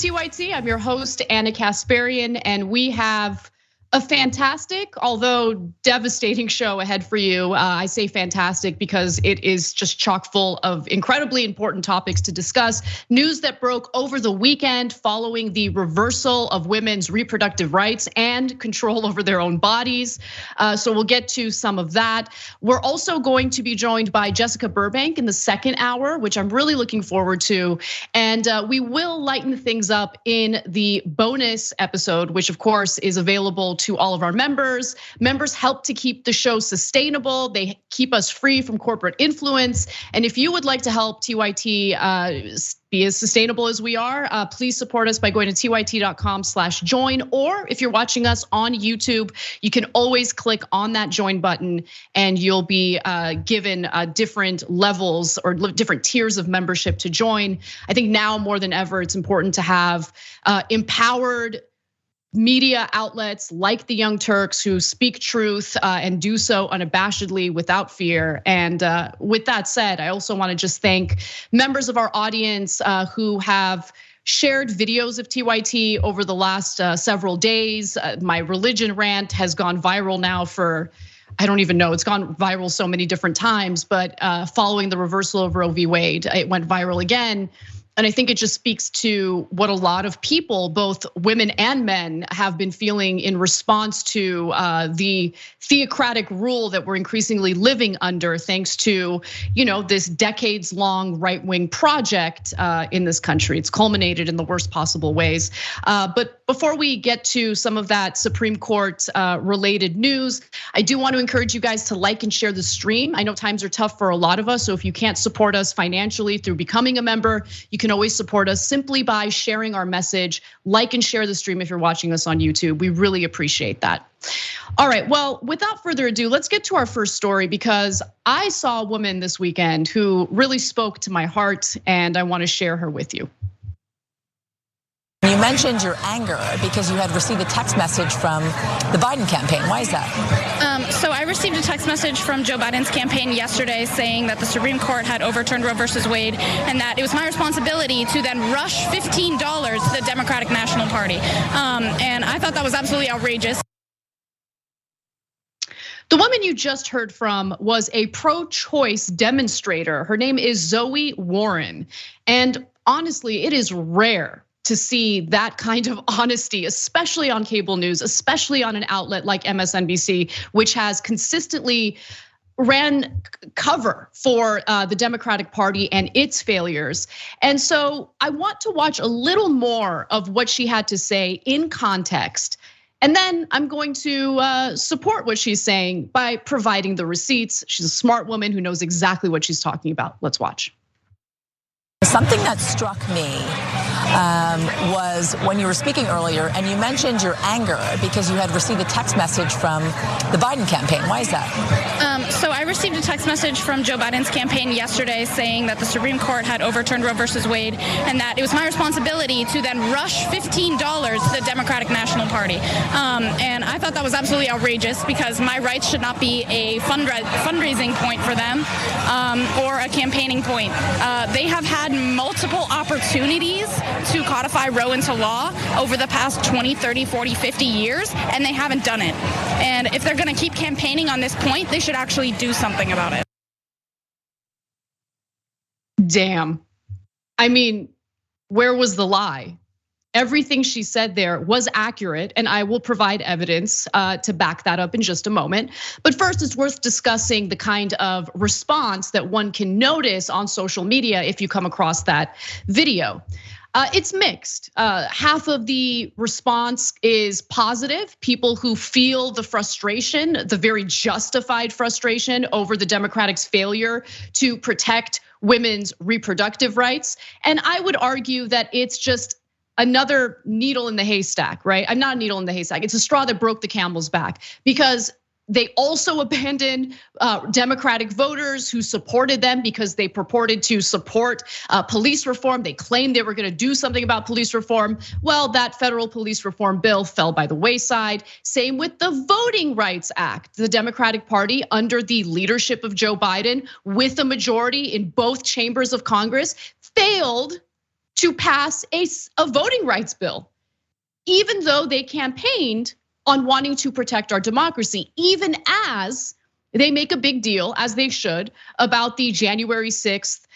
TYT. I'm your host, Anna Kasparian, and we have a fantastic, although devastating show ahead for you. I say fantastic because it is just chock full of incredibly important topics to discuss. News that broke over the weekend following the reversal of women's reproductive rights and control over their own bodies. So we'll get to some of that. We're also going to be joined by Jessica Burbank in the second hour, which I'm really looking forward to. And we will lighten things up in the bonus episode, which of course is available to all of our members. Members help to keep the show sustainable. They keep us free from corporate influence. And if you would like to help TYT be as sustainable as we are, please support us by going to tyt.com/join. Or if you're watching us on YouTube, you can always click on that join button and you'll be given different levels or different tiers of membership to join. I think now more than ever, it's important to have empowered media outlets like the Young Turks who speak truth and do so unabashedly without fear. And with that said, I also want to just thank members of our audience who have shared videos of TYT over the last several days. My religion rant has gone viral now for, I don't even know, it's gone viral so many different times, but following the reversal of Roe v. Wade, it went viral again. And I think it just speaks to what a lot of people, both women and men, have been feeling in response to the theocratic rule that we're increasingly living under, thanks to this decades-long right-wing project in this country. It's culminated in the worst possible ways. But before we get to some of that Supreme Court related news, I do want to encourage you guys to like and share the stream. I know times are tough for a lot of us, so if you can't support us financially through becoming a member, you can always support us simply by sharing our message. Like and share the stream if you're watching us on YouTube. We really appreciate that. All right, well, without further ado, let's get to our first story because I saw a woman this weekend who really spoke to my heart and I want to share her with you. You mentioned your anger because you had received a text message from the Biden campaign. Why is that? So I received a text message from Joe Biden's campaign yesterday saying that the Supreme Court had overturned Roe versus Wade and that it was my responsibility to then rush $15 to the Democratic National Party. And I thought that was absolutely outrageous. The woman you just heard from was a pro-choice demonstrator. Her name is Zoe Warren. And honestly, it is rare to see that kind of honesty, especially on cable news, especially on an outlet like MSNBC, which has consistently ran cover for the Democratic Party and its failures. And so I want to watch a little more of what she had to say in context. And then I'm going to support what she's saying by providing the receipts. She's a smart woman who knows exactly what she's talking about. Let's watch. Something that struck me was when you were speaking earlier and you mentioned your anger because you had received a text message from the Biden campaign. Why is that? So I received a text message from Joe Biden's campaign yesterday saying that the Supreme Court had overturned Roe versus Wade and that it was my responsibility to then rush $15 to the Democratic National Party. And I thought that was absolutely outrageous because my rights should not be a fundraising point for them or a campaigning point. They have had multiple opportunities to codify Roe into law over the past 20, 30, 40, 50 years, and they haven't done it. And if they're gonna keep campaigning on this point, they should actually do something about it. Damn. I mean, where was the lie? Everything she said there was accurate, and I will provide evidence to back that up in just a moment. But first, it's worth discussing the kind of response that one can notice on social media if you come across that video. It's mixed. Half of the response is positive. People who feel the frustration, the very justified frustration over the Democrats' failure to protect women's reproductive rights. And I would argue that it's just another needle in the haystack, right? I'm not a needle in the haystack. It's a straw that broke the camel's back because they also abandoned Democratic voters who supported them because they purported to support police reform. They claimed they were going to do something about police reform. Well, that federal police reform bill fell by the wayside. Same with the Voting Rights Act. The Democratic Party, under the leadership of Joe Biden, with a majority in both chambers of Congress, failed to pass a voting rights bill, even though they campaigned on wanting to protect our democracy, even as they make a big deal, as they should, about the January 6th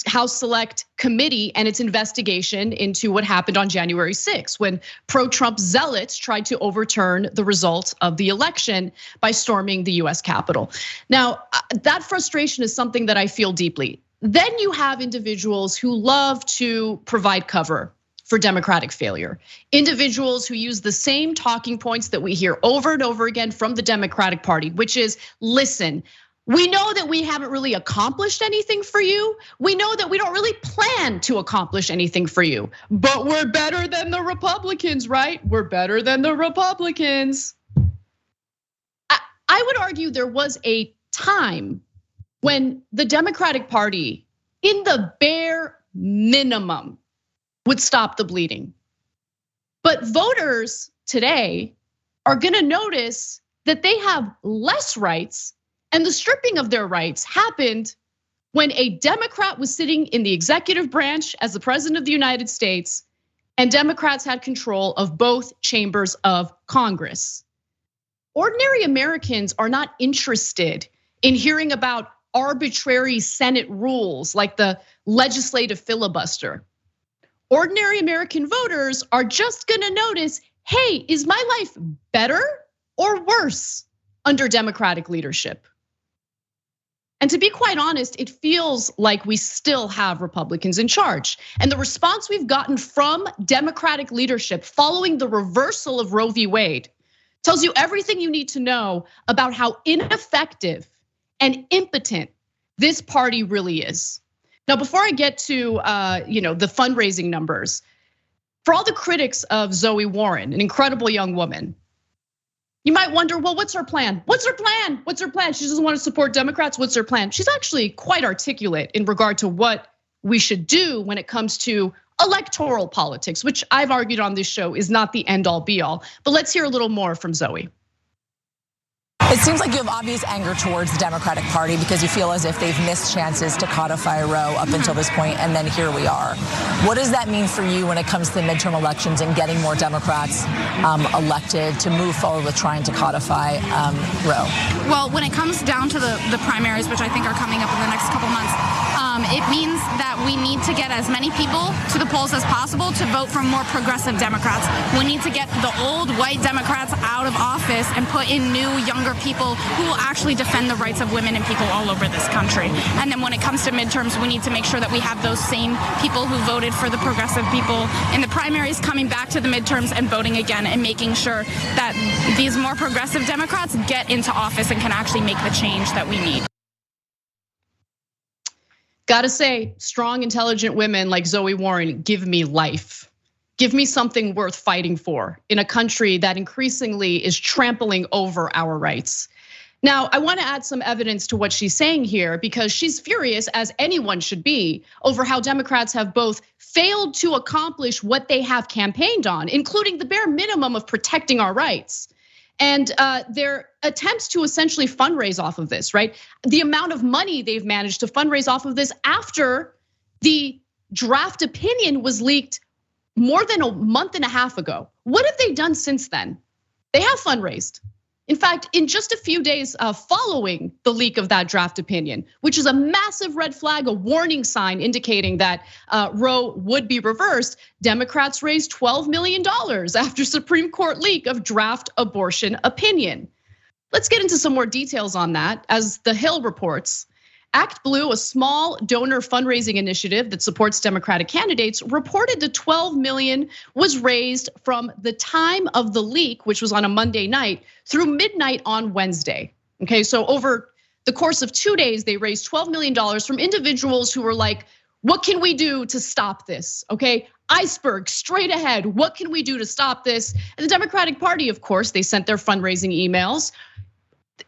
House Select Committee and its investigation into what happened on January 6th, when pro-Trump zealots tried to overturn the results of the election by storming the US Capitol. Now, that frustration is something that I feel deeply. Then you have individuals who love to provide cover for Democratic failure. Individuals who use the same talking points that we hear over and over again from the Democratic Party, which is, listen, we know that we haven't really accomplished anything for you. We know that we don't really plan to accomplish anything for you, but we're better than the Republicans, right? We're better than the Republicans. I would argue there was a time when the Democratic Party, in the bare minimum, would stop the bleeding. But voters today are gonna notice that they have less rights, and the stripping of their rights happened when a Democrat was sitting in the executive branch as the president of the United States, and Democrats had control of both chambers of Congress. Ordinary Americans are not interested in hearing about arbitrary Senate rules like the legislative filibuster. Ordinary American voters are just gonna notice, hey, is my life better or worse under Democratic leadership? And to be quite honest, it feels like we still have Republicans in charge. And the response we've gotten from Democratic leadership following the reversal of Roe v. Wade tells you everything you need to know about how ineffective and impotent this party really is. Now, before I get to the fundraising numbers, for all the critics of Zoe Warren, an incredible young woman, you might wonder, well, what's her plan? What's her plan? What's her plan? She doesn't want to support Democrats. What's her plan? She's actually quite articulate in regard to what we should do when it comes to electoral politics, which I've argued on this show is not the end all be all. But let's hear a little more from Zoe. It seems like you have obvious anger towards the Democratic Party because you feel as if they've missed chances to codify Roe up until this point, and then here we are. What does that mean for you when it comes to the midterm elections and getting more Democrats elected to move forward with trying to codify Roe? Well, when it comes down to the primaries, which I think are coming up in the next couple months, it means that we need to get as many people to the polls as possible to vote for more progressive Democrats. We need to get the old white Democrats out of office and put in new, younger people who will actually defend the rights of women and people all over this country. And then when it comes to midterms, we need to make sure that we have those same people who voted for the progressive people in the primaries coming back to the midterms and voting again, and making sure that these more progressive Democrats get into office and can actually make the change that we need. Gotta say, strong, intelligent women like Zoe Warren give me life. Give me something worth fighting for in a country that increasingly is trampling over our rights. Now, I wanna add some evidence to what she's saying here, because she's furious, as anyone should be, over how Democrats have both failed to accomplish what they have campaigned on, including the bare minimum of protecting our rights, and their attempts to essentially fundraise off of this, right? The amount of money they've managed to fundraise off of this after the draft opinion was leaked more than a month and a half ago. What have they done since then? They have fundraised. In fact, in just a few days following the leak of that draft opinion, which is a massive red flag, a warning sign indicating that Roe would be reversed, Democrats raised $12 million after Supreme Court leak of draft abortion opinion. Let's get into some more details on that. As The Hill reports, Act Blue, a small donor fundraising initiative that supports Democratic candidates, reported the $12 million was raised from the time of the leak, which was on a Monday night, through midnight on Wednesday. Okay, so over the course of 2 days, they raised $12 million from individuals who were like, what can we do to stop this? Okay, iceberg, straight ahead, what can we do to stop this? And the Democratic Party, of course, they sent their fundraising emails.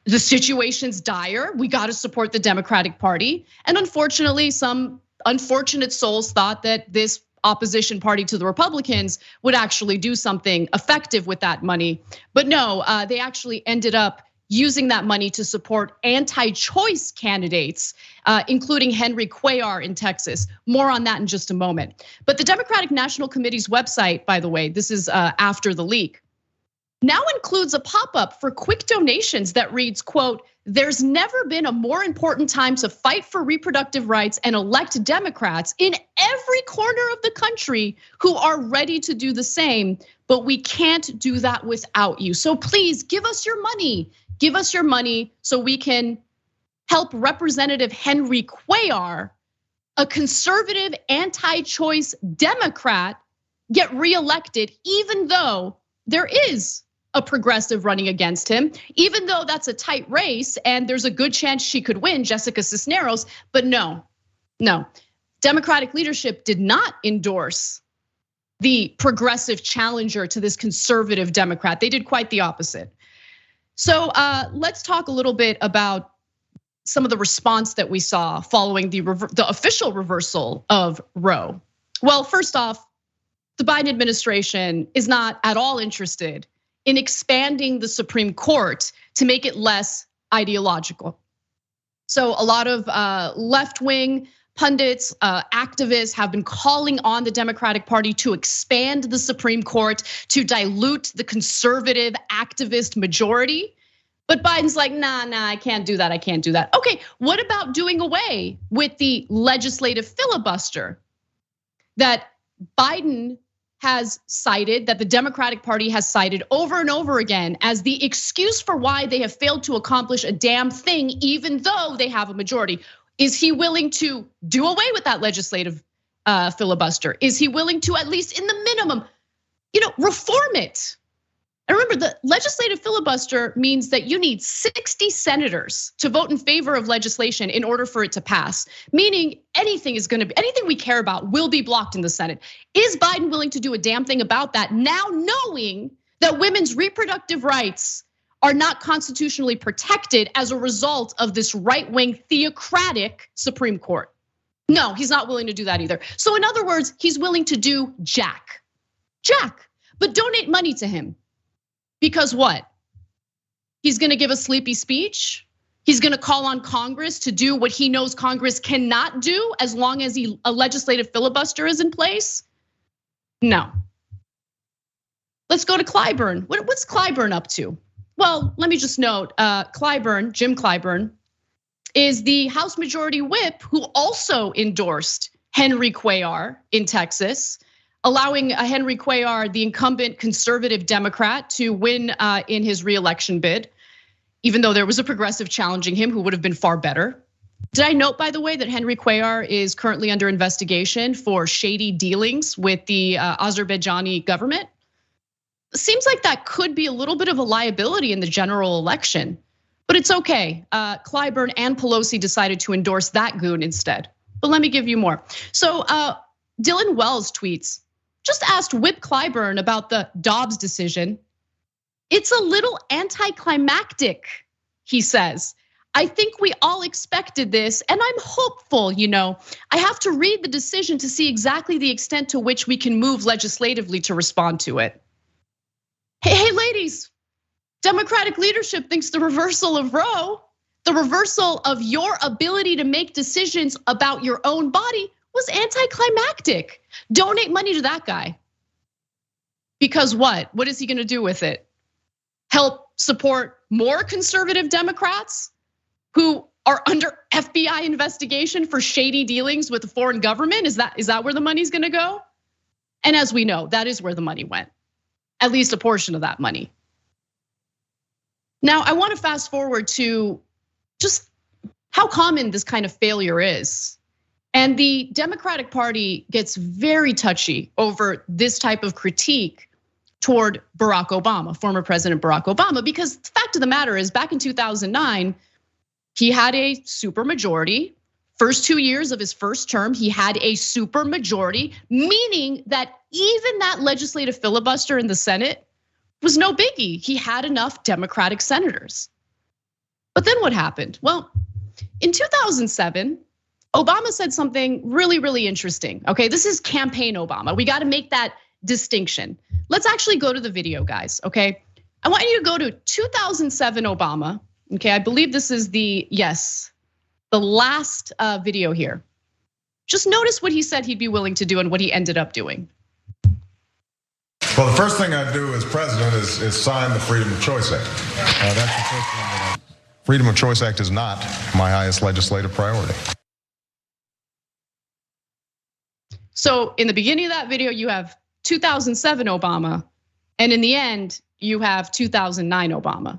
The situation's dire, we gotta support the Democratic Party. And unfortunately, some unfortunate souls thought that this opposition party to the Republicans would actually do something effective with that money. But no, they actually ended up using that money to support anti-choice candidates, including Henry Cuellar in Texas. More on that in just a moment. But the Democratic National Committee's website, by the way, this is after the leak, now includes a pop-up for quick donations that reads, quote, "There's never been a more important time to fight for reproductive rights and elect Democrats in every corner of the country who are ready to do the same, but we can't do that without you. So please give us your money. Give us your money so we can help Representative Henry Cuellar, a conservative anti-choice Democrat, get reelected, even though there is a progressive running against him, even though that's a tight race and there's a good chance she could win, Jessica Cisneros. But no, Democratic leadership did not endorse the progressive challenger to this conservative Democrat. They did quite the opposite. So let's talk a little bit about some of the response that we saw following the official reversal of Roe. Well, first off, the Biden administration is not at all interested in expanding the Supreme Court to make it less ideological. So a lot of left-wing pundits, activists have been calling on the Democratic Party to expand the Supreme Court, to dilute the conservative activist majority. But Biden's like, nah, I can't do that, I can't do that. Okay, what about doing away with the legislative filibuster that Biden has cited, that the Democratic Party has cited over and over again as the excuse for why they have failed to accomplish a damn thing, even though they have a majority? Is he willing to do away with that legislative filibuster? Is he willing to, at least in the minimum, reform it? And remember, the legislative filibuster means that you need 60 senators to vote in favor of legislation in order for it to pass. Meaning anything we care about will be blocked in the Senate. Is Biden willing to do a damn thing about that now, knowing that women's reproductive rights are not constitutionally protected as a result of this right-wing theocratic Supreme Court? No, he's not willing to do that either. So in other words, he's willing to do jack, but donate money to him. Because what? He's gonna give a sleepy speech? He's gonna call on Congress to do what he knows Congress cannot do as long as a legislative filibuster is in place? No. Let's go to Clyburn. What's Clyburn up to? Well, let me just note, Jim Clyburn, is the House Majority Whip who also endorsed Henry Cuellar in Texas, allowing Henry Cuellar, the incumbent conservative Democrat, to win in his reelection bid, even though there was a progressive challenging him who would have been far better. Did I note, by the way, that Henry Cuellar is currently under investigation for shady dealings with the Azerbaijani government? Seems like that could be a little bit of a liability in the general election, but it's okay. Clyburn and Pelosi decided to endorse that goon instead. But let me give you more. So Dylan Wells tweets, just asked Whip Clyburn about the Dobbs decision. It's a little anticlimactic, he says. I think we all expected this, and I'm hopeful, I have to read the decision to see exactly the extent to which we can move legislatively to respond to it. Hey, ladies, Democratic leadership thinks the reversal of Roe, the reversal of your ability to make decisions about your own body, was anticlimactic. Donate money to that guy. Because what? What is he gonna do with it? Help support more conservative Democrats who are under FBI investigation for shady dealings with the foreign government? Is that where the money's gonna go? And as we know, that is where the money went. At least a portion of that money. Now, I want to fast forward to just how common this kind of failure is. And the Democratic Party gets very touchy over this type of critique toward Barack Obama, former President Barack Obama, because the fact of the matter is, back in 2009, he had a supermajority. First 2 years of his first term, he had a supermajority, meaning that even that legislative filibuster in the Senate was no biggie. He had enough Democratic senators. But then what happened? Well, in 2007, Obama said something really, really interesting. Okay, this is campaign Obama. We got to make that distinction. Let's actually go to the video, guys, okay? I want you to go to 2007 Obama. Okay, I believe this is the last video here. Just notice what he said he'd be willing to do and what he ended up doing. Well, the first thing I do as president is sign the Freedom of Choice Act. That's the first thing that Freedom of Choice Act is not my highest legislative priority. So in the beginning of that video, you have 2007 Obama, and in the end, you have 2009 Obama.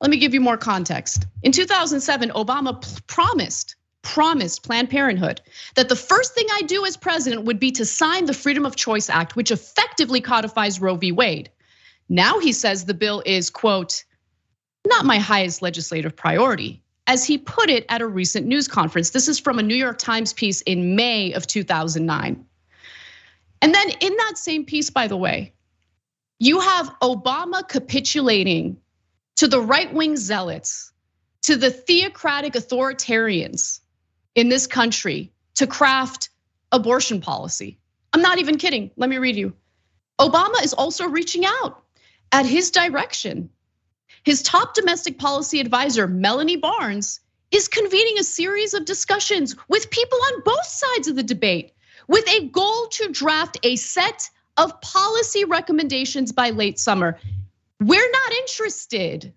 Let me give you more context. In 2007, Obama promised Planned Parenthood that the first thing I do as president would be to sign the Freedom of Choice Act, which effectively codifies Roe v. Wade. Now he says the bill is, quote, not my highest legislative priority, as he put it at a recent news conference. This is from a New York Times piece in May of 2009. And then in that same piece, by the way, you have Obama capitulating to the right-wing zealots, to the theocratic authoritarians in this country to craft abortion policy. I'm not even kidding. Let me read you. Obama is also reaching out at his direction. His top domestic policy advisor, Melanie Barnes, is convening a series of discussions with people on both sides of the debate with a goal to draft a set of policy recommendations by late summer. We're not interested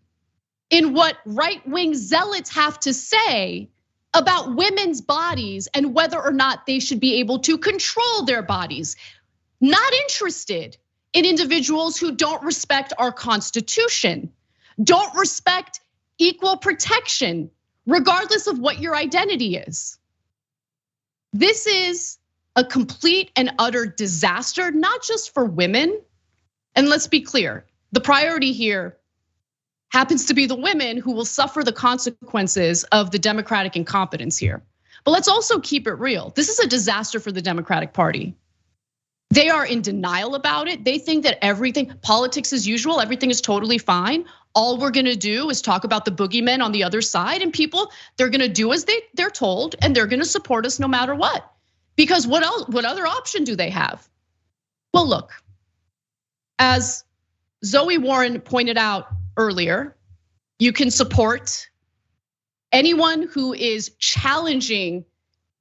in what right-wing zealots have to say about women's bodies and whether or not they should be able to control their bodies. Not interested in individuals who don't respect our Constitution, don't respect equal protection, regardless of what your identity is. This is a complete and utter disaster, not just for women. And let's be clear, the priority here happens to be the women who will suffer the consequences of the Democratic incompetence here. But let's also keep it real. This is a disaster for the Democratic Party. They are in denial about it. They think that everything, politics as usual, everything is totally fine. All we're gonna do is talk about the boogeymen on the other side, and people, they're gonna do as they're told, and they're gonna support us no matter what. Because what else? What other option do they have? Well, look, as Zoe Warren pointed out earlier, you can support anyone who is challenging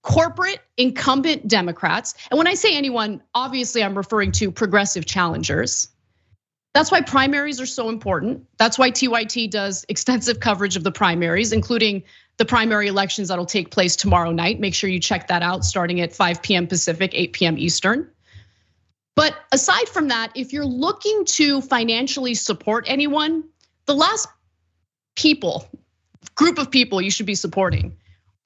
corporate incumbent Democrats. And when I say anyone, obviously I'm referring to progressive challengers. That's why primaries are so important. That's why TYT does extensive coverage of the primaries, including the primary elections that'll take place tomorrow night. Make sure you check that out starting at 5 p.m. Pacific, 8 p.m. Eastern. But aside from that, if you're looking to financially support anyone, the last group of people you should be supporting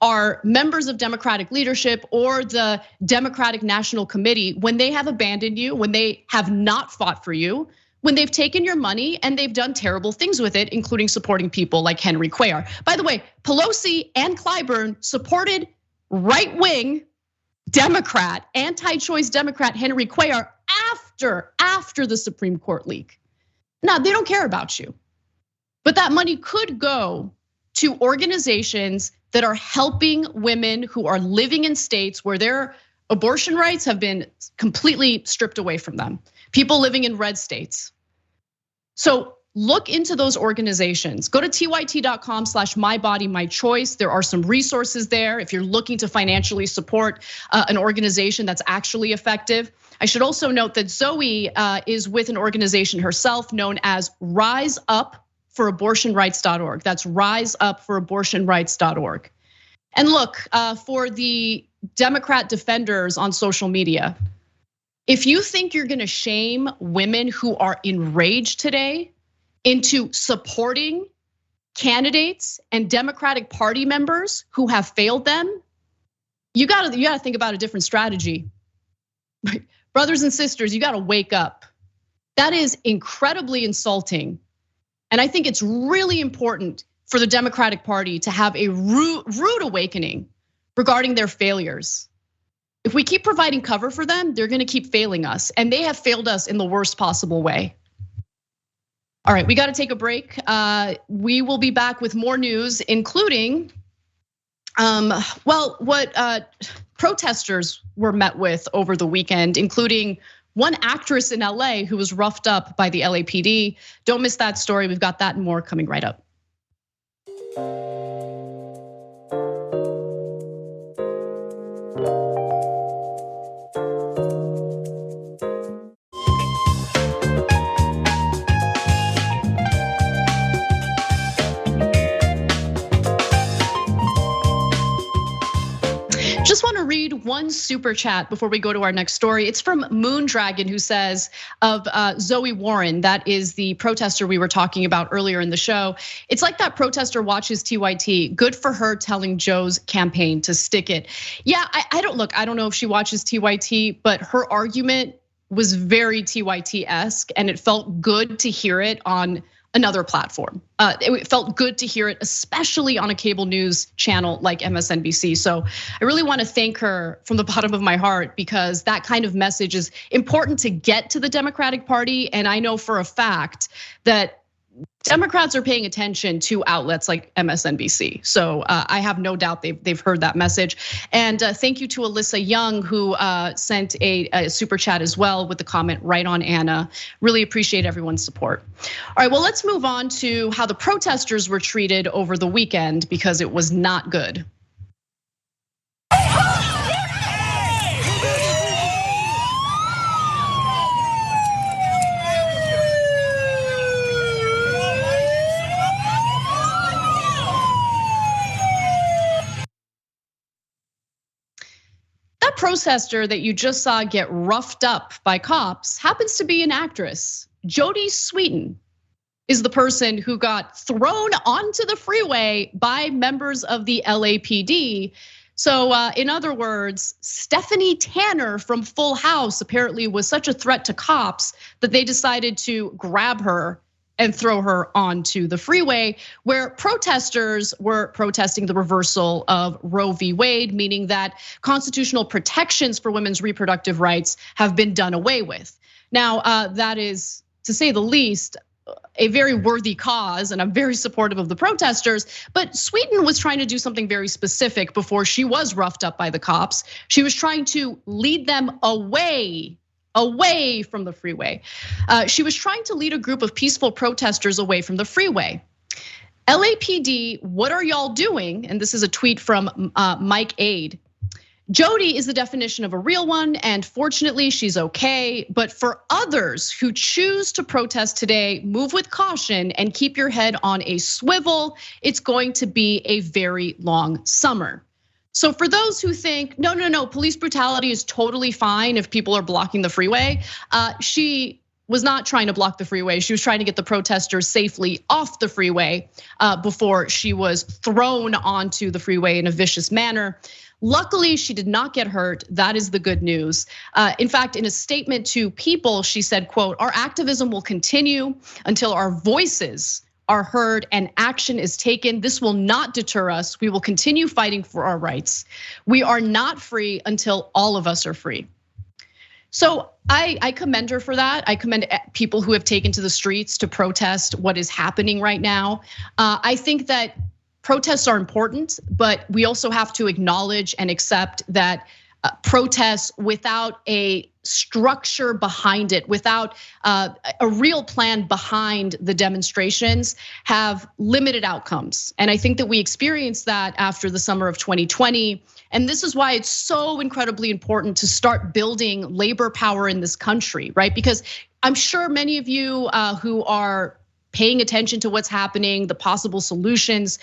are members of Democratic leadership or the Democratic National Committee when they have abandoned you, when they have not fought for you, when they've taken your money and they've done terrible things with it, including supporting people like Henry Cuellar. By the way, Pelosi and Clyburn supported right-wing Democrat, anti-choice Democrat Henry Cuellar after the Supreme Court leak. Now, they don't care about you. But that money could go to organizations that are helping women who are living in states where their abortion rights have been completely stripped away from them. People living in red states. So look into those organizations. Go to tyt.com/mybodymychoice. There are some resources there if you're looking to financially support an organization that's actually effective. I should also note that Zoe is with an organization herself known as RiseUpForAbortionRights.org. That's RiseUpForAbortionRights.org. And look, for the Democrat defenders on social media, if you think you're gonna shame women who are enraged today into supporting candidates and Democratic Party members who have failed them, you gotta think about a different strategy. Brothers and sisters, you gotta wake up. That is incredibly insulting. And I think it's really important for the Democratic Party to have a rude awakening regarding their failures. If we keep providing cover for them, they're gonna keep failing us. And they have failed us in the worst possible way. All right, we gotta take a break. We will be back with more news, including, what protesters were met with over the weekend, including one actress in LA who was roughed up by the LAPD. Don't miss that story. We've got that and more coming right up. Just want to read one super chat before we go to our next story. It's from Moondragon, who says of Zoe Warren, that is the protester we were talking about earlier in the show. It's like that protester watches TYT. Good for her telling Joe's campaign to stick it. Yeah, I don't know if she watches TYT, but her argument was very TYT-esque, and it felt good to hear it on another platform. It felt good to hear it, especially on a cable news channel like MSNBC. So I really want to thank her from the bottom of my heart, because that kind of message is important to get to the Democratic Party. And I know for a fact that Democrats are paying attention to outlets like MSNBC. So I have no doubt they've heard that message. And thank you to Alyssa Young, who sent a super chat as well with the comment right on Anna. Really appreciate everyone's support. All right, well, let's move on to how the protesters were treated over the weekend, because it was not good. That protester that you just saw get roughed up by cops happens to be an actress. Jodie Sweetin is the person who got thrown onto the freeway by members of the LAPD. So in other words, Stephanie Tanner from Full House apparently was such a threat to cops that they decided to grab her and throw her onto the freeway, where protesters were protesting the reversal of Roe v. Wade, meaning that constitutional protections for women's reproductive rights have been done away with. Now, that is, to say the least, a very worthy cause, and I'm very supportive of the protesters. But Sweetin was trying to do something very specific before she was roughed up by the cops. She was trying to lead them away from the freeway. She was trying to lead a group of peaceful protesters away from the freeway. LAPD, what are y'all doing? And this is a tweet from Mike Aide. Jodie is the definition of a real one, and fortunately she's okay. But for others who choose to protest today, move with caution and keep your head on a swivel. It's going to be a very long summer. So for those who think, no, police brutality is totally fine if people are blocking the freeway, she was not trying to block the freeway. She was trying to get the protesters safely off the freeway before she was thrown onto the freeway in a vicious manner. Luckily, she did not get hurt. That is the good news. In fact, in a statement to People, she said, quote, "Our activism will continue until our voices are heard and action is taken. This will not deter us. We will continue fighting for our rights. We are not free until all of us are free." So I commend her for that. I commend people who have taken to the streets to protest what is happening right now. I think that protests are important, but we also have to acknowledge and accept that protests without a structure behind it, without a real plan behind the demonstrations, have limited outcomes. And I think that we experienced that after the summer of 2020. And this is why it's so incredibly important to start building labor power in this country, right? Because I'm sure many of you who are paying attention to what's happening, the possible solutions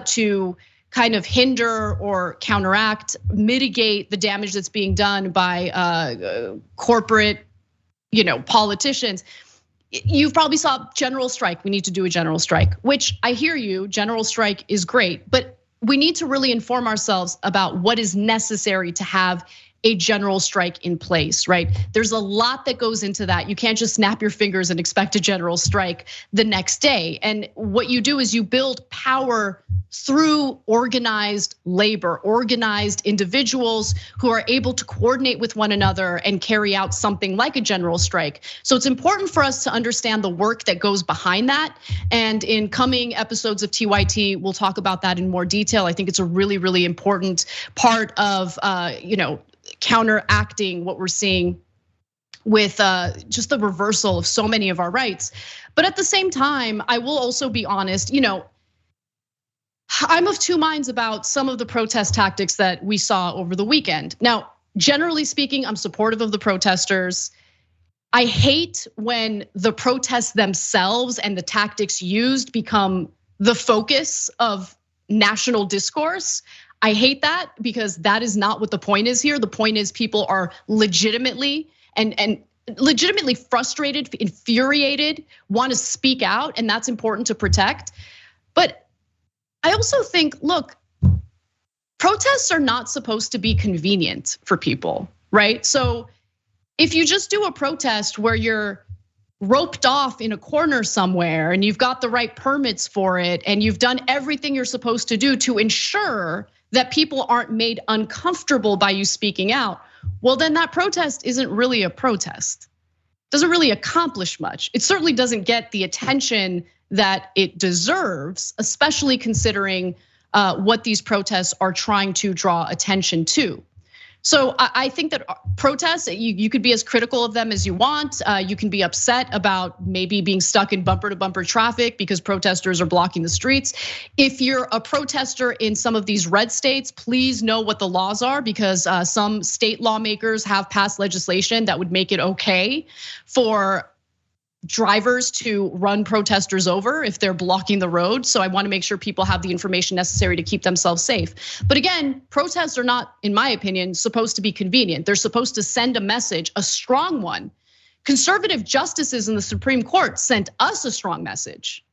to kind of hinder or counteract, mitigate the damage that's being done by corporate, politicians. You probably saw general strike. We need to do a general strike, which I hear you, general strike is great, but we need to really inform ourselves about what is necessary to have a general strike in place, right? There's a lot that goes into that. You can't just snap your fingers and expect a general strike the next day. And what you do is you build power through organized labor, organized individuals who are able to coordinate with one another and carry out something like a general strike. So it's important for us to understand the work that goes behind that. And in coming episodes of TYT, we'll talk about that in more detail. I think it's a really, really important part of, counteracting what we're seeing with just the reversal of so many of our rights. But at the same time, I will also be honest, I'm of two minds about some of the protest tactics that we saw over the weekend. Now, generally speaking, I'm supportive of the protesters. I hate when the protests themselves and the tactics used become the focus of national discourse. I hate that because that is not what the point is here. The point is people are legitimately and legitimately frustrated, infuriated, want to speak out, and that's important to protect. But I also think, look, protests are not supposed to be convenient for people, right? So if you just do a protest where you're roped off in a corner somewhere and you've got the right permits for it and you've done everything you're supposed to do to ensure that people aren't made uncomfortable by you speaking out, well, then that protest isn't really a protest. Doesn't really accomplish much. It certainly doesn't get the attention that it deserves, especially considering what these protests are trying to draw attention to. So I think that protests, you could be as critical of them as you want. You can be upset about maybe being stuck in bumper to bumper traffic because protesters are blocking the streets. If you're a protester in some of these red states, please know what the laws are, because some state lawmakers have passed legislation that would make it okay for drivers to run protesters over if they're blocking the road. So I want to make sure people have the information necessary to keep themselves safe. But again, protests are not, in my opinion, supposed to be convenient. They're supposed to send a message, a strong one. Conservative justices in the Supreme Court sent us a strong message.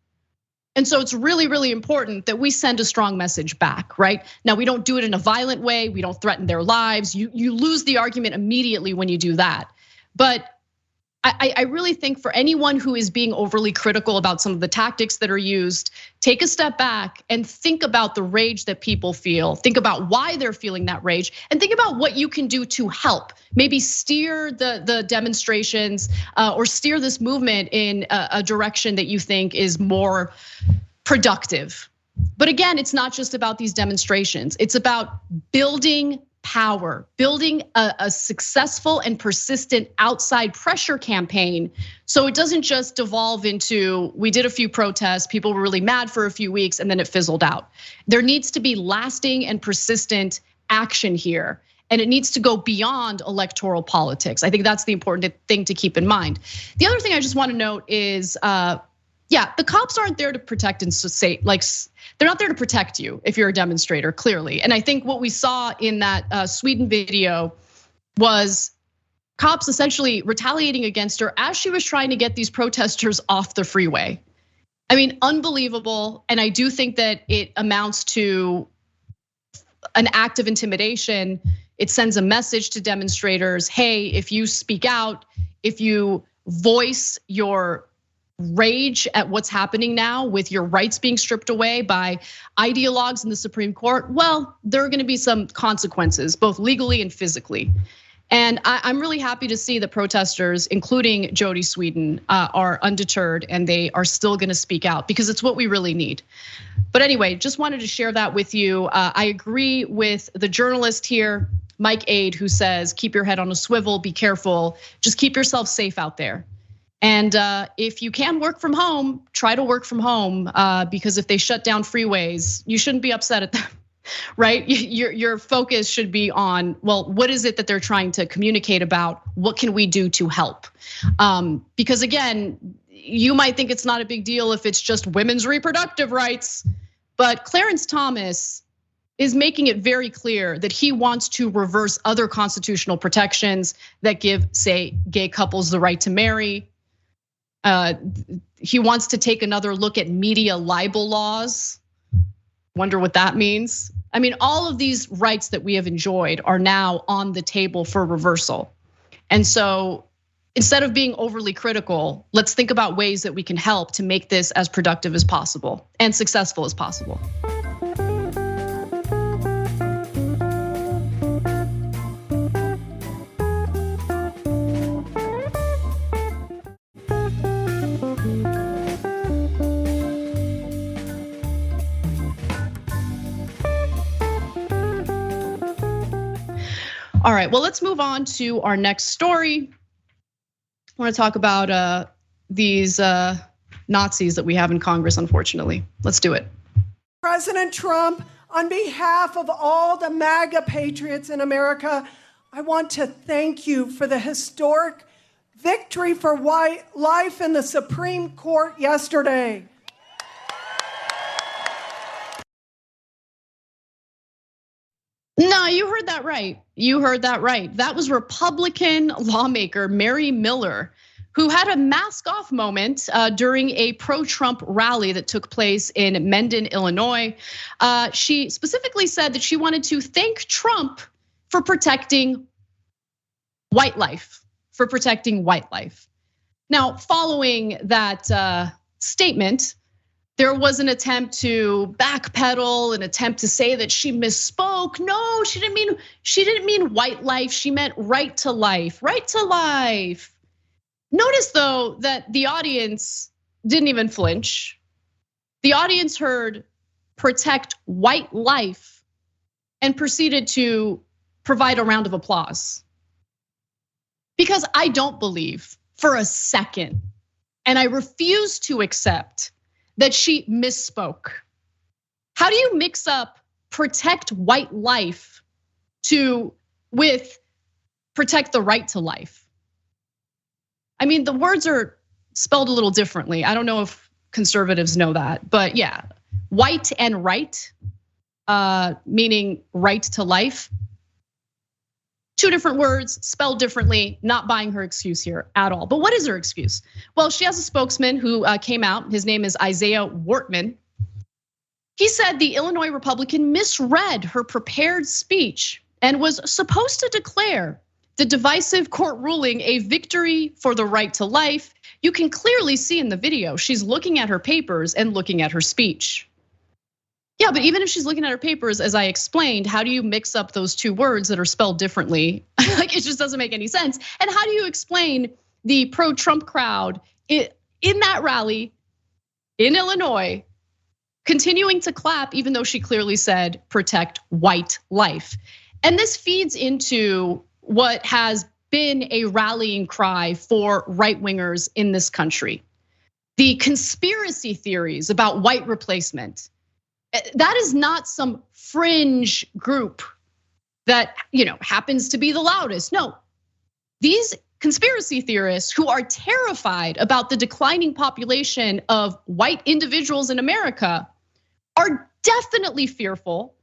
And so it's really, really important that we send a strong message back, right? Now, we don't do it in a violent way. We don't threaten their lives. You lose the argument immediately when you do that. But I really think for anyone who is being overly critical about some of the tactics that are used, take a step back and think about the rage that people feel. Think about why they're feeling that rage, and think about what you can do to help. Maybe steer the demonstrations or steer this movement in a direction that you think is more productive. But again, it's not just about these demonstrations. It's about building power, building a successful and persistent outside pressure campaign. So it doesn't just devolve into, we did a few protests, people were really mad for a few weeks, and then it fizzled out. There needs to be lasting and persistent action here. And it needs to go beyond electoral politics. I think that's the important thing to keep in mind. The other thing I just want to note is, the cops aren't there to protect and say, like, they're not there to protect you if you're a demonstrator, clearly. And I think what we saw in that Sweetin video was cops essentially retaliating against her as she was trying to get these protesters off the freeway. I mean, unbelievable. And I do think that it amounts to an act of intimidation. It sends a message to demonstrators, hey, if you speak out, if you voice your rage at what's happening now with your rights being stripped away by ideologues in the Supreme Court, well, there are gonna be some consequences, both legally and physically. And I'm really happy to see that protesters, including Jodie Sweetin, are undeterred and they are still gonna speak out, because it's what we really need. But anyway, just wanted to share that with you. I agree with the journalist here, Mike Aide, who says, keep your head on a swivel, be careful, just keep yourself safe out there. And if you can work from home, try to work from home, because if they shut down freeways, you shouldn't be upset at them, right? Your focus should be on, well, what is it that they're trying to communicate about? What can we do to help? Because again, you might think it's not a big deal if it's just women's reproductive rights, but Clarence Thomas is making it very clear that he wants to reverse other constitutional protections that give, say, gay couples the right to marry. He wants to take another look at media libel laws. Wonder what that means. I mean, all of these rights that we have enjoyed are now on the table for reversal. And so instead of being overly critical, let's think about ways that we can help to make this as productive as possible and successful as possible. All right, well, let's move on to our next story. want to talk about these Nazis that we have in Congress, unfortunately. Let's do it. President Trump, on behalf of all the MAGA patriots in America, I want to thank you for the historic victory for life in the Supreme Court yesterday. No, you heard that right. You heard that right. That was Republican lawmaker Mary Miller, who had a mask off moment during a pro-Trump rally that took place in Mendon, Illinois. She specifically said that she wanted to thank Trump for protecting white life, Now, following that statement, there was an attempt to backpedal, an attempt to say that she misspoke. No, she didn't mean white life. She meant right to life, right to life. Notice though that the audience didn't even flinch. The audience heard protect white life and proceeded to provide a round of applause. Because I don't believe for a second, and I refuse to accept that she misspoke. How do you mix up protect white life with protect the right to life? I mean, the words are spelled a little differently. I don't know if conservatives know that, but yeah, white and right, meaning right to life. Two different words spelled differently, not buying her excuse here at all. But what is her excuse? Well, she has a spokesman who came out. His name is Isaiah Wortman. He said the Illinois Republican misread her prepared speech and was supposed to declare the divisive court ruling a victory for the right to life. You can clearly see in the video, she's looking at her papers and looking at her speech. Yeah, but even if she's looking at her papers, as I explained, how do you mix up those two words that are spelled differently? Like, it just doesn't make any sense. And how do you explain the pro-Trump crowd in that rally in Illinois continuing to clap, even though she clearly said protect white life? And this feeds into what has been a rallying cry for right-wingers in this country. The conspiracy theories about white replacement. That is not some fringe group that happens to be the loudest. No, these conspiracy theorists who are terrified about the declining population of white individuals in America are definitely fearful,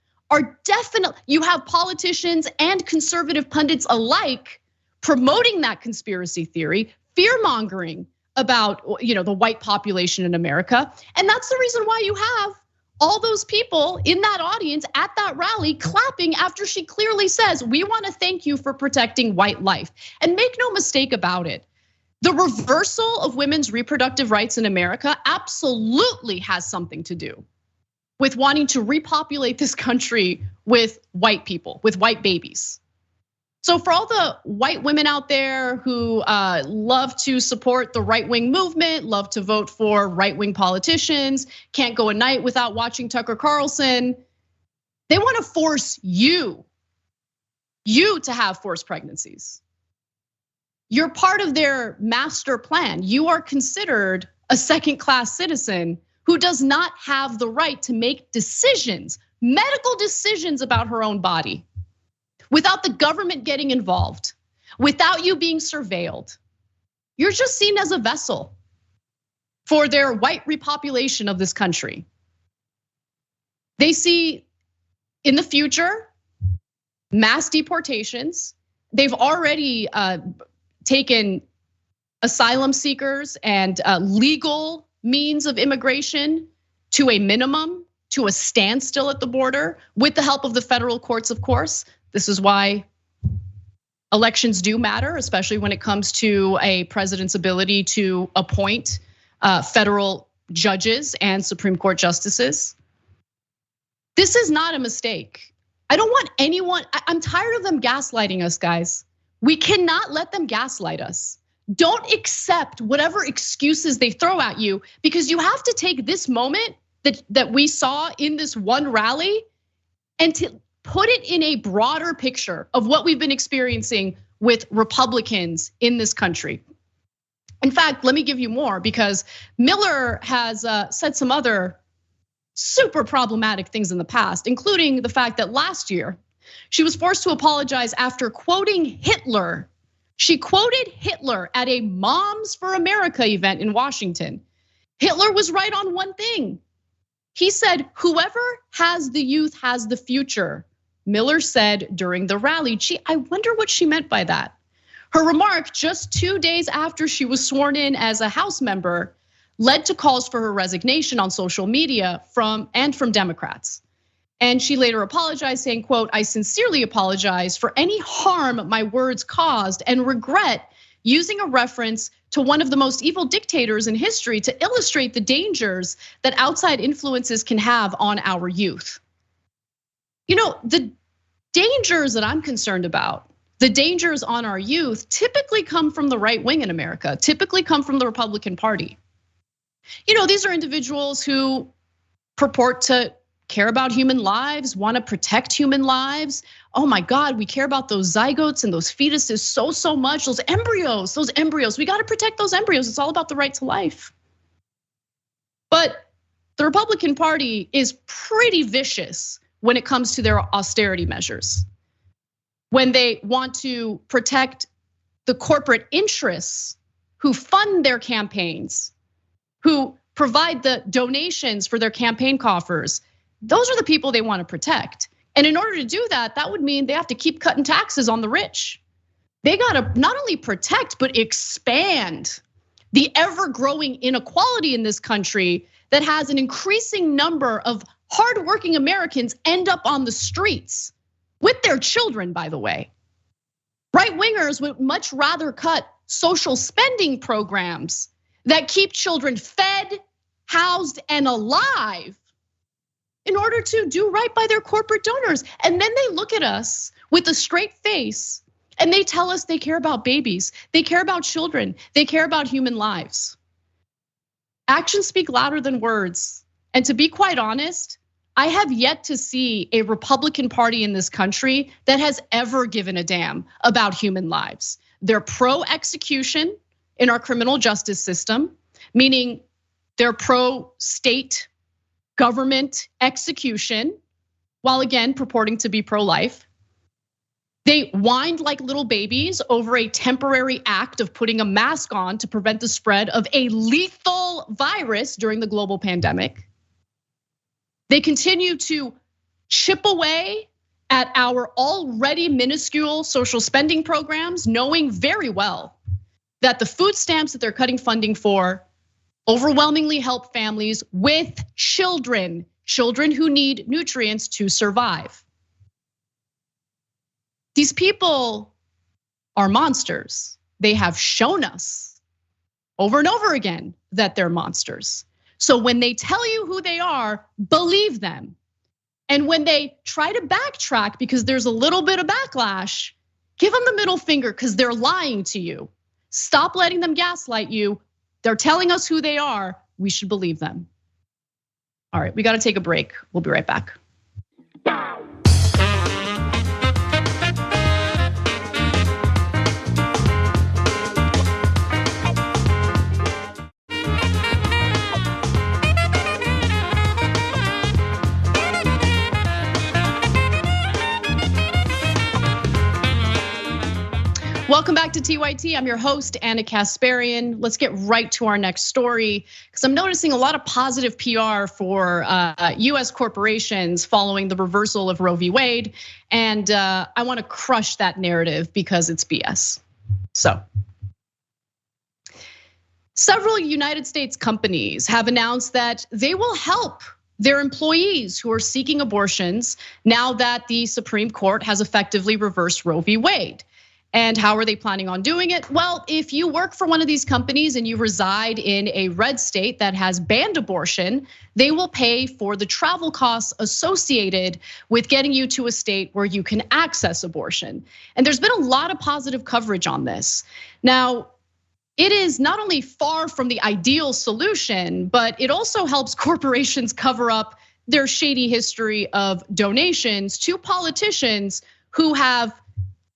you have politicians and conservative pundits alike promoting that conspiracy theory, fear-mongering about the white population in America. And that's the reason why you have all those people in that audience at that rally clapping after she clearly says, we want to thank you for protecting white life. And make no mistake about it, the reversal of women's reproductive rights in America absolutely has something to do with wanting to repopulate this country with white people, with white babies. So for all the white women out there who love to support the right-wing movement, love to vote for right-wing politicians, can't go a night without watching Tucker Carlson, they want to force you to have forced pregnancies. You're part of their master plan. You are considered a second-class citizen who does not have the right to make decisions, medical decisions about her own body, without the government getting involved, without you being surveilled. You're just seen as a vessel for their white repopulation of this country. They see in the future mass deportations. They've already taken asylum seekers and legal means of immigration to a minimum, to a standstill at the border, with the help of the federal courts, of course. This is why elections do matter, especially when it comes to a president's ability to appoint federal judges and Supreme Court justices. This is not a mistake. I don't want anyone, I'm tired of them gaslighting us, guys. We cannot let them gaslight us. Don't accept whatever excuses they throw at you, because you have to take this moment that we saw in this one rally and to put it in a broader picture of what we've been experiencing with Republicans in this country. In fact, let me give you more, because Miller has said some other super problematic things in the past, including the fact that last year she was forced to apologize after quoting Hitler. She quoted Hitler at a Moms for America event in Washington. Hitler was right on one thing. He said, "Whoever has the youth has the future," Miller said during the rally. I wonder what she meant by that. Her remark just 2 days after she was sworn in as a House member led to calls for her resignation on social media from Democrats. And she later apologized, saying, quote, "I sincerely apologize for any harm my words caused and regret using a reference to one of the most evil dictators in history to illustrate the dangers that outside influences can have on our youth." You know, the dangers that I'm concerned about, the dangers on our youth, typically come from the right wing in America, typically come from the Republican Party. You know, these are individuals who purport to care about human lives, want to protect human lives. Oh my God, we care about those zygotes and those fetuses so much, those embryos, we got to protect those embryos. It's all about the right to life. But the Republican Party is pretty vicious when it comes to their austerity measures. When they want to protect the corporate interests who fund their campaigns, who provide the donations for their campaign coffers, those are the people they want to protect. And in order to do that, that would mean they have to keep cutting taxes on the rich. They got to not only protect, but expand the ever-growing inequality in this country that has an increasing number of hardworking Americans end up on the streets with their children, by the way. Right-wingers would much rather cut social spending programs that keep children fed, housed, and alive in order to do right by their corporate donors. And then they look at us with a straight face and they tell us they care about babies, they care about children, they care about human lives. Actions speak louder than words. And to be quite honest, I have yet to see a Republican Party in this country that has ever given a damn about human lives. They're pro-execution in our criminal justice system, meaning they're pro-state government execution, while again purporting to be pro-life. They whined like little babies over a temporary act of putting a mask on to prevent the spread of a lethal virus during the global pandemic. They continue to chip away at our already minuscule social spending programs, knowing very well that the food stamps that they're cutting funding for overwhelmingly help families with children who need nutrients to survive. These people are monsters. They have shown us over and over again that they're monsters. So when they tell you who they are, believe them. And when they try to backtrack because there's a little bit of backlash, give them the middle finger because they're lying to you. Stop letting them gaslight you. They're telling us who they are. We should believe them. All right, we got to take a break. We'll be right back. Welcome back to TYT. I'm your host, Anna Kasparian. Let's get right to our next story, because I'm noticing a lot of positive PR for US corporations following the reversal of Roe v. Wade. And I want to crush that narrative because it's BS. So, several United States companies have announced that they will help their employees who are seeking abortions now that the Supreme Court has effectively reversed Roe v. Wade. And how are they planning on doing it? Well, if you work for one of these companies and you reside in a red state that has banned abortion, they will pay for the travel costs associated with getting you to a state where you can access abortion. And there's been a lot of positive coverage on this. Now, it is not only far from the ideal solution, but it also helps corporations cover up their shady history of donations to politicians who have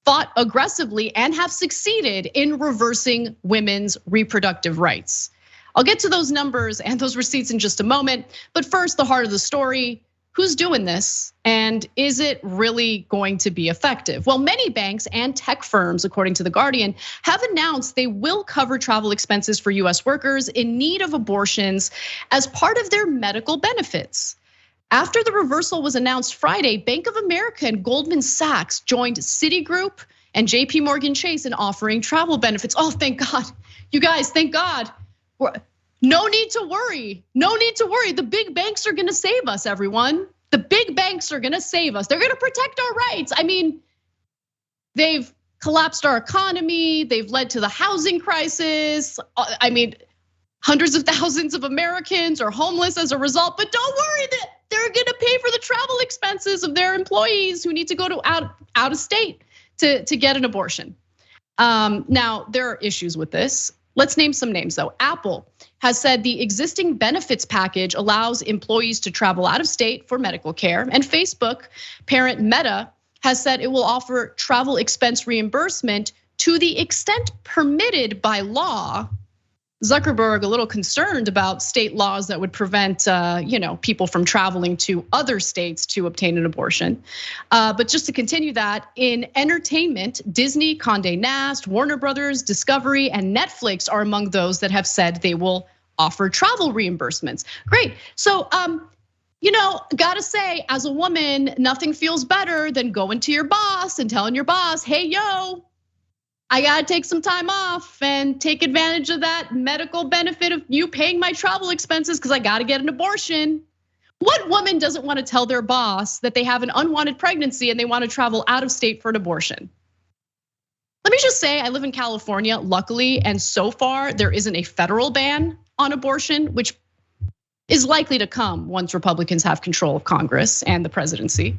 fought aggressively and have succeeded in reversing women's reproductive rights. I'll get to those numbers and those receipts in just a moment, but first, the heart of the story. Who's doing this, and is it really going to be effective? Well, many banks and tech firms, according to The Guardian, have announced they will cover travel expenses for US workers in need of abortions as part of their medical benefits. After the reversal was announced Friday, Bank of America and Goldman Sachs joined Citigroup and JP Morgan Chase in offering travel benefits. Oh, thank God. You guys, thank God. No need to worry. No need to worry. The big banks are gonna save us, everyone. The big banks are gonna save us. They're gonna protect our rights. I mean, they've collapsed our economy. They've led to the housing crisis. I mean, hundreds of thousands of Americans are homeless as a result, but don't worry, that they're gonna pay for the travel expenses of their employees who need to go to out of state to get an abortion. Now, there are issues with this. Let's name some names though. Apple has said the existing benefits package allows employees to travel out of state for medical care. And Facebook parent Meta has said it will offer travel expense reimbursement to the extent permitted by law. Zuckerberg a little concerned about state laws that would prevent people from traveling to other states to obtain an abortion. But just to continue that, in entertainment, Disney, Condé Nast, Warner Brothers, Discovery, and Netflix are among those that have said they will offer travel reimbursements. Great. So, gotta say, as a woman, nothing feels better than going to your boss and telling your boss, hey, yo, I gotta take some time off and take advantage of that medical benefit of you paying my travel expenses because I gotta get an abortion. What woman doesn't want to tell their boss that they have an unwanted pregnancy and they want to travel out of state for an abortion? Let me just say, I live in California, luckily, and so far there isn't a federal ban on abortion, which is likely to come once Republicans have control of Congress and the presidency.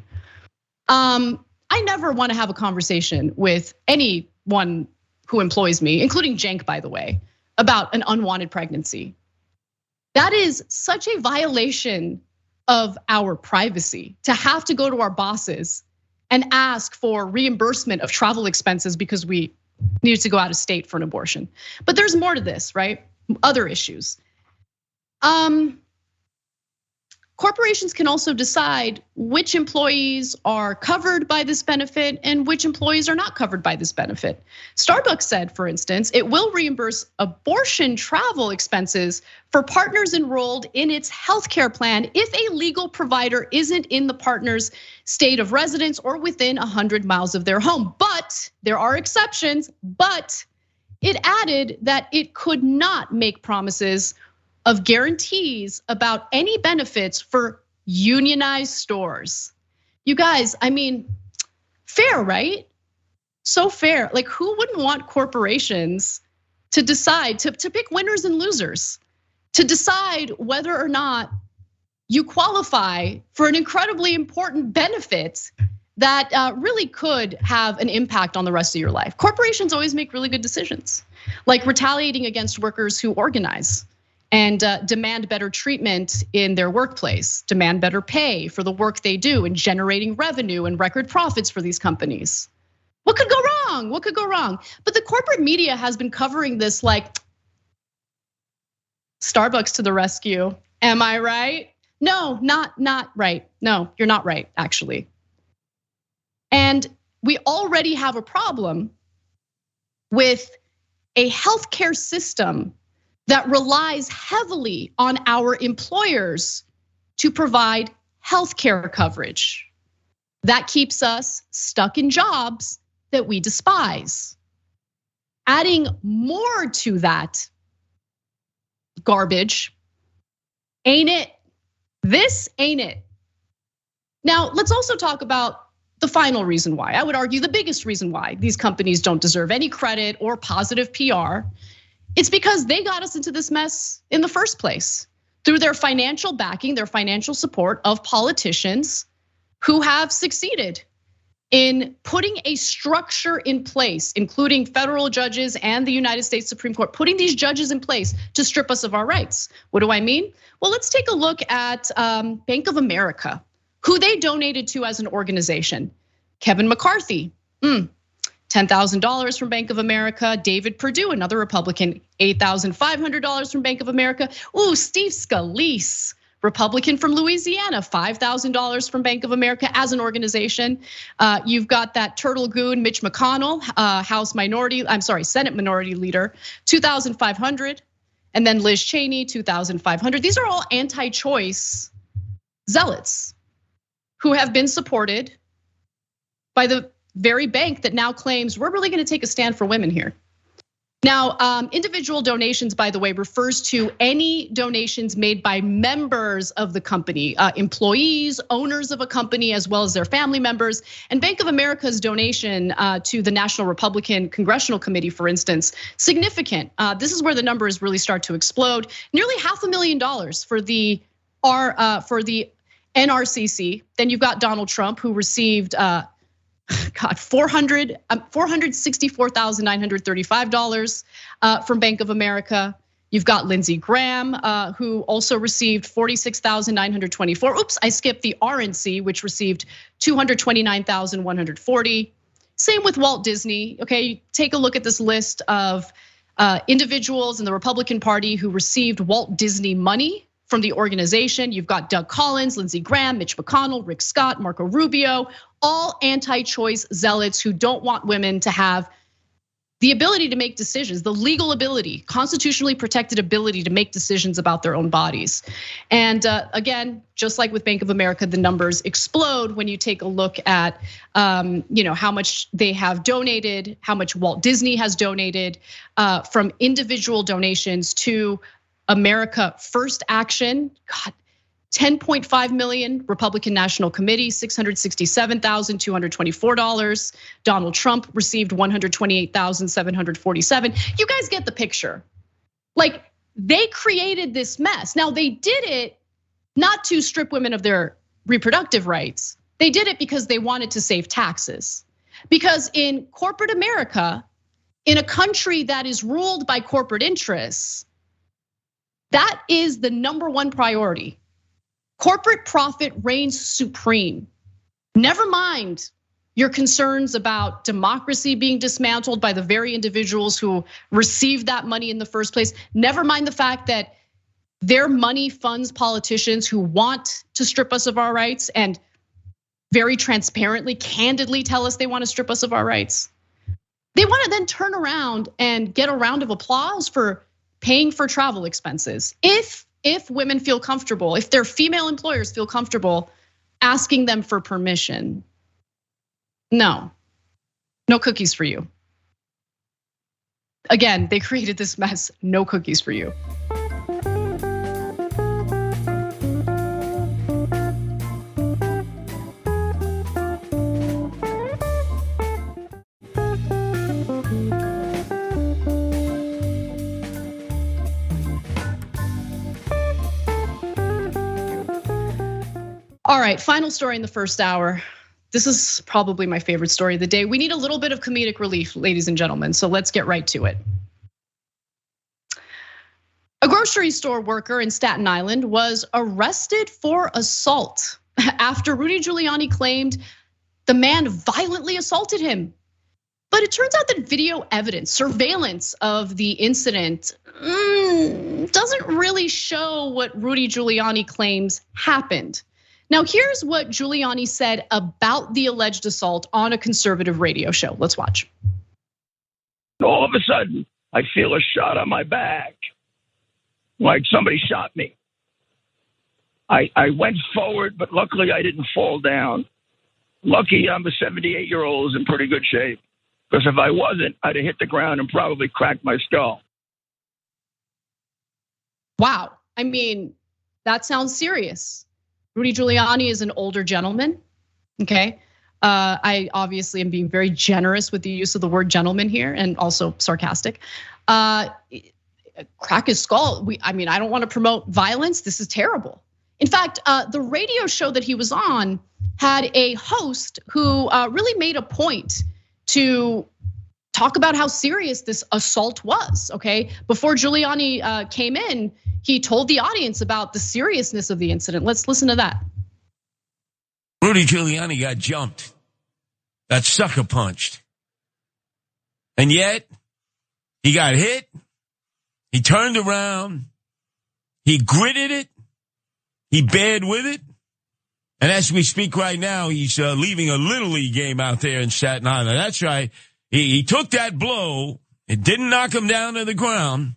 I never want to have a conversation with anyone who employs me, including Cenk, by the way, about an unwanted pregnancy. That is such a violation of our privacy to have to go to our bosses and ask for reimbursement of travel expenses because we needed to go out of state for an abortion. But there's more to this, right? Other issues. Corporations can also decide which employees are covered by this benefit and which employees are not covered by this benefit. Starbucks said, for instance, it will reimburse abortion travel expenses for partners enrolled in its healthcare plan if a legal provider isn't in the partner's state of residence or within 100 miles of their home. But there are exceptions, but it added that it could not make promises of guarantees about any benefits for unionized stores. You guys, I mean, fair, right? So fair. Like, who wouldn't want corporations to decide, to pick winners and losers, to decide whether or not you qualify for an incredibly important benefit that really could have an impact on the rest of your life? Corporations always make really good decisions, like retaliating against workers who organize and demand better treatment in their workplace, demand better pay for the work they do and generating revenue and record profits for these companies. What could go wrong? What could go wrong? But the corporate media has been covering this like Starbucks to the rescue. Am I right? No, not right. No, you're not right, actually. And we already have a problem with a healthcare system that relies heavily on our employers to provide healthcare coverage. That keeps us stuck in jobs that we despise. Adding more to that garbage, ain't it? This ain't it. Now, let's also talk about the final reason why. I would argue the biggest reason why these companies don't deserve any credit or positive PR. It's because they got us into this mess in the first place through their financial backing, their financial support of politicians who have succeeded in putting a structure in place, including federal judges and the United States Supreme Court, putting these judges in place to strip us of our rights. What do I mean? Well, let's take a look at Bank of America, who they donated to as an organization. Kevin McCarthy. $10,000 from Bank of America. David Perdue, another Republican, $8,500 from Bank of America. Ooh, Steve Scalise, Republican from Louisiana, $5,000 from Bank of America as an organization. You've got that turtle goon, Mitch McConnell, Senate Minority Leader, $2,500. And then Liz Cheney, $2,500. These are all anti-choice zealots who have been supported by the very bank that now claims we're really gonna take a stand for women here. Now, individual donations, by the way, refers to any donations made by members of the company, employees, owners of a company, as well as their family members. And Bank of America's donation to the National Republican Congressional Committee, for instance, significant. This is where the numbers really start to explode. Nearly $500,000 for the NRCC. Then you've got Donald Trump, who received $464,935 from Bank of America. You've got Lindsey Graham, who also received $46,924. Oops, I skipped the RNC, which received $229,140. Same with Walt Disney. Okay, take a look at this list of individuals in the Republican Party who received Walt Disney money from the organization. You've got Doug Collins, Lindsey Graham, Mitch McConnell, Rick Scott, Marco Rubio, all anti-choice zealots who don't want women to have the ability to make decisions, the legal ability, constitutionally protected ability to make decisions about their own bodies. And again, just like with Bank of America, the numbers explode when you take a look at how much they have donated, how much Walt Disney has donated from individual donations to America First Action, God, 10.5 million. Republican National Committee, $667,224. Donald Trump received $128,747. You guys get the picture. Like, they created this mess. Now, they did it not to strip women of their reproductive rights. They did it because they wanted to save taxes. Because in corporate America, in a country that is ruled by corporate interests, that is the number one priority. Corporate profit reigns supreme. Never mind your concerns about democracy being dismantled by the very individuals who received that money in the first place. Never mind the fact that their money funds politicians who want to strip us of our rights and very transparently, candidly tell us they want to strip us of our rights. They want to then turn around and get a round of applause for paying for travel expenses. If women feel comfortable, if their female employers feel comfortable asking them for permission, no cookies for you. Again, they created this mess, no cookies for you. All right, final story in the first hour. This is probably my favorite story of the day. We need a little bit of comedic relief, ladies and gentlemen, so let's get right to it. A grocery store worker in Staten Island was arrested for assault after Rudy Giuliani claimed the man violently assaulted him. But it turns out that video evidence, surveillance of the incident doesn't really show what Rudy Giuliani claims happened. Now, here's what Giuliani said about the alleged assault on a conservative radio show. Let's watch. All of a sudden, I feel a shot on my back, like somebody shot me. I went forward, but luckily I didn't fall down. Lucky I'm a 78-year-old who's in pretty good shape, because if I wasn't, I'd have hit the ground and probably cracked my skull. Wow, I mean, that sounds serious. Rudy Giuliani is an older gentleman, okay? I obviously am being very generous with the use of the word gentleman here and also sarcastic. Crack his skull, I mean, I don't wanna promote violence, this is terrible. In fact, the radio show that he was on had a host who really made a point to talk about how serious this assault was, okay? Before Giuliani came in, he told the audience about the seriousness of the incident. Let's listen to that. Rudy Giuliani got jumped, got sucker punched. And yet, he got hit. He turned around. He gritted it. He bared with it. And as we speak right now, he's leaving a Little League game out there in Staten Island. That's right. He took that blow. It didn't knock him down to the ground.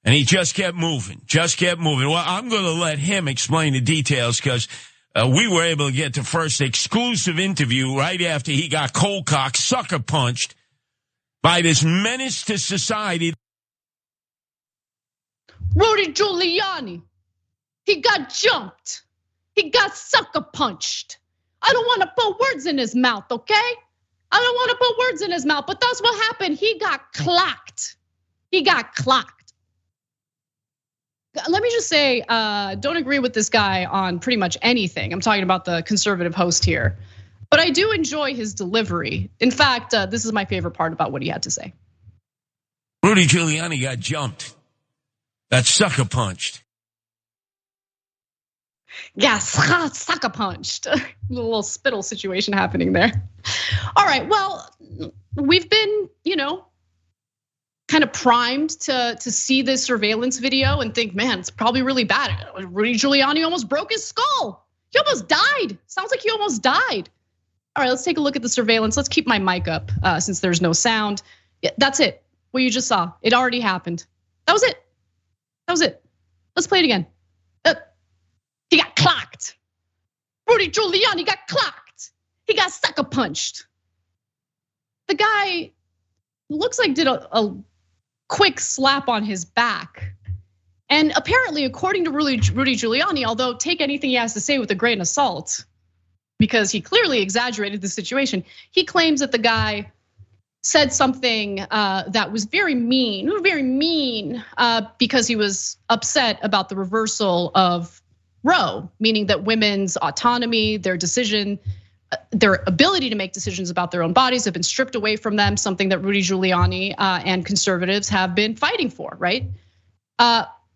And he just kept moving. Well, I'm going to let him explain the details because we were able to get the first exclusive interview right after he got cold cocked, sucker punched by this menace to society. Rudy Giuliani. He got jumped. He got sucker punched. I don't want to put words in his mouth, okay? I don't want to put words in his mouth, but that's what happened. He got clocked. Let me just say, don't agree with this guy on pretty much anything. I'm talking about the conservative host here. But I do enjoy his delivery. In fact, this is my favorite part about what he had to say. Rudy Giuliani got jumped. Got sucker punched. Yeah, sucker punched. A little spittle situation happening there. All right, well, we've been, kind of primed to see this surveillance video and think, man, it's probably really bad. Rudy Giuliani almost broke his skull. He almost died. Sounds like he almost died. All right, let's take a look at the surveillance. Let's keep my mic up since there's no sound. Yeah, that's it. What you just saw. It already happened. That was it. Let's play it again. He got clocked. Rudy Giuliani got clocked. He got sucker punched. The guy looks like did a quick slap on his back. And apparently, according to Rudy Giuliani, although take anything he has to say with a grain of salt, because he clearly exaggerated the situation, he claims that the guy said something that was very mean, because he was upset about the reversal of Roe, meaning that women's autonomy, their ability to make decisions about their own bodies have been stripped away from them, something that Rudy Giuliani and conservatives have been fighting for, right?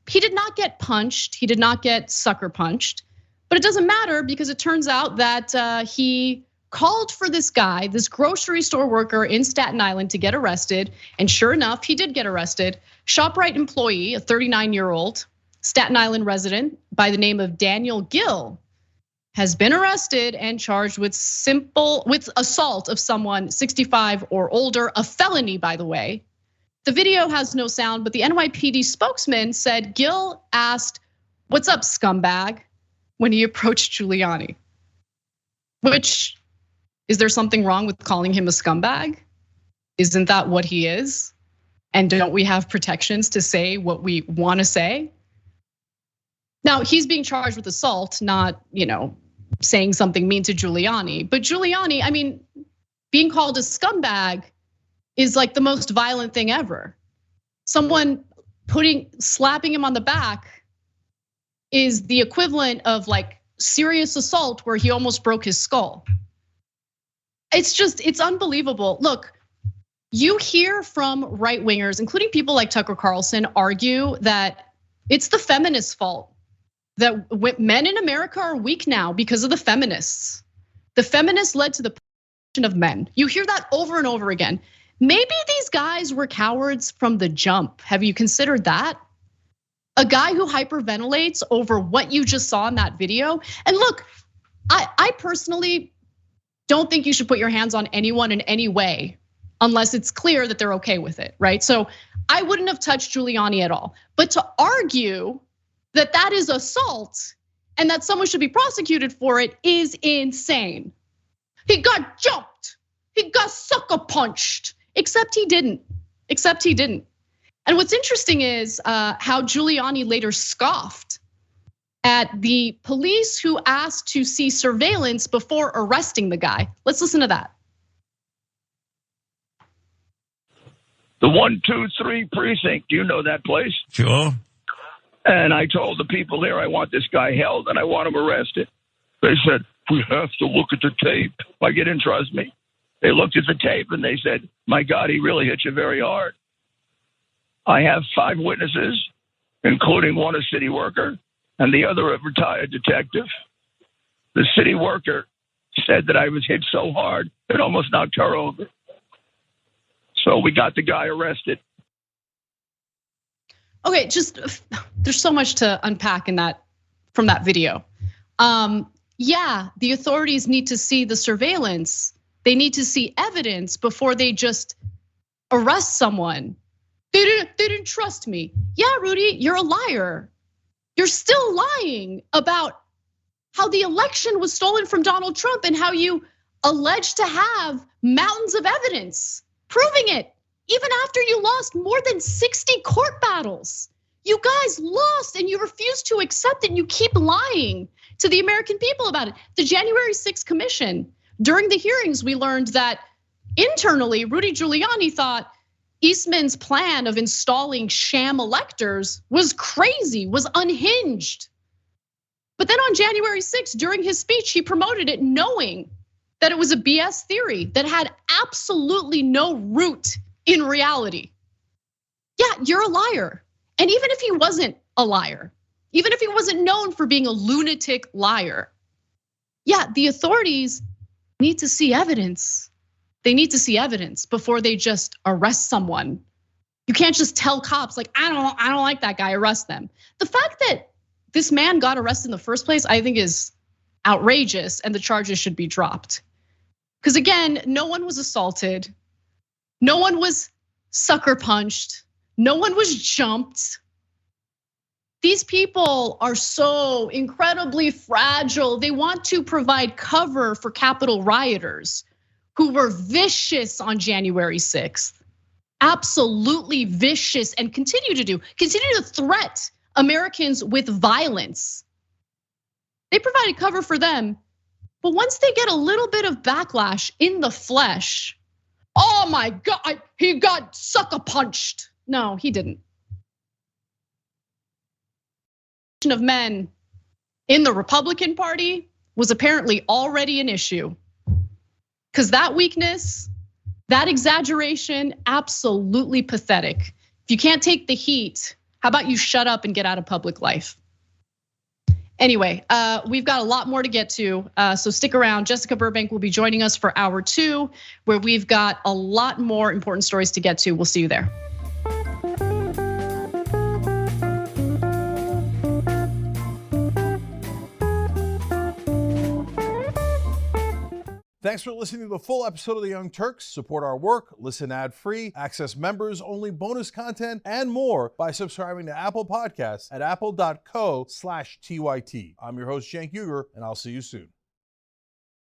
He did not get punched, he did not get sucker punched, but it doesn't matter because it turns out that he called for this guy, this grocery store worker in Staten Island to get arrested. And sure enough, he did get arrested. ShopRite employee, a 39-year-old Staten Island resident by the name of Daniel Gill has been arrested and charged with assault of someone 65 or older, a felony, by the way. The video has no sound, but the NYPD spokesman said Gill asked, "What's up, scumbag?" when he approached Giuliani. Which, is there something wrong with calling him a scumbag? Isn't that what he is? And don't we have protections to say what we want to say? Now, he's being charged with assault, not, saying something mean to Giuliani. But Giuliani, I mean, being called a scumbag is like the most violent thing ever. Someone slapping him on the back is the equivalent of like serious assault where he almost broke his skull. It's unbelievable. Look, you hear from right wingers, including people like Tucker Carlson, argue that it's the feminists' fault. That men in America are weak now because of the feminists. The feminists led to the oppression of men. You hear that over and over again. Maybe these guys were cowards from the jump. Have you considered that? A guy who hyperventilates over what you just saw in that video. And look, I personally don't think you should put your hands on anyone in any way unless it's clear that they're okay with it, right? So I wouldn't have touched Giuliani at all. But to argue that is assault and that someone should be prosecuted for it is insane. He got jumped, he got sucker punched, except he didn't. And what's interesting is how Giuliani later scoffed at the police who asked to see surveillance before arresting the guy. Let's listen to that. The 123 precinct, you know that place? Sure. And I told the people there, I want this guy held and I want him arrested. They said, we have to look at the tape. Like, you didn't trust me. They looked at the tape and they said, my God, he really hit you very hard. I have 5 witnesses, including one a city worker and the other a retired detective. The city worker said that I was hit so hard it almost knocked her over. So we got the guy arrested. Okay, there's so much to unpack in that from that video. Yeah, the authorities need to see the surveillance. They need to see evidence before they just arrest someone. They didn't trust me. Yeah, Rudy, you're a liar. You're still lying about how the election was stolen from Donald Trump and how you alleged to have mountains of evidence proving it. Even after you lost more than 60 court battles, you guys lost and you refuse to accept it. And you keep lying to the American people about it. The January 6th Commission, during the hearings, we learned that internally, Rudy Giuliani thought Eastman's plan of installing sham electors was crazy, was unhinged. But then on January 6th, during his speech, he promoted it knowing that it was a BS theory that had absolutely no root in reality. Yeah, you're a liar. And even if he wasn't a liar, even if he wasn't known for being a lunatic liar, yeah, the authorities need to see evidence. They need to see evidence before they just arrest someone. You can't just tell cops like, I don't like that guy, arrest them. The fact that this man got arrested in the first place, I think is outrageous and the charges should be dropped. Because again, no one was assaulted. No one was sucker punched. No one was jumped. These people are so incredibly fragile. They want to provide cover for Capitol rioters who were vicious on January 6th. Absolutely vicious and continue to threat Americans with violence. They provided cover for them, but once they get a little bit of backlash in the flesh, oh my God, he got sucker punched. No, he didn't. Of men in the Republican Party was apparently already an issue. Because that weakness, that exaggeration, absolutely pathetic. If you can't take the heat, how about you shut up and get out of public life? Anyway, we've got a lot more to get to, so stick around. Jessica Burbank will be joining us for hour 2, where we've got a lot more important stories to get to. We'll see you there. Thanks for listening to the full episode of The Young Turks. Support our work, listen ad-free, access members-only bonus content, and more by subscribing to Apple Podcasts at apple.co/TYT. I'm your host, Cenk Uygur, and I'll see you soon.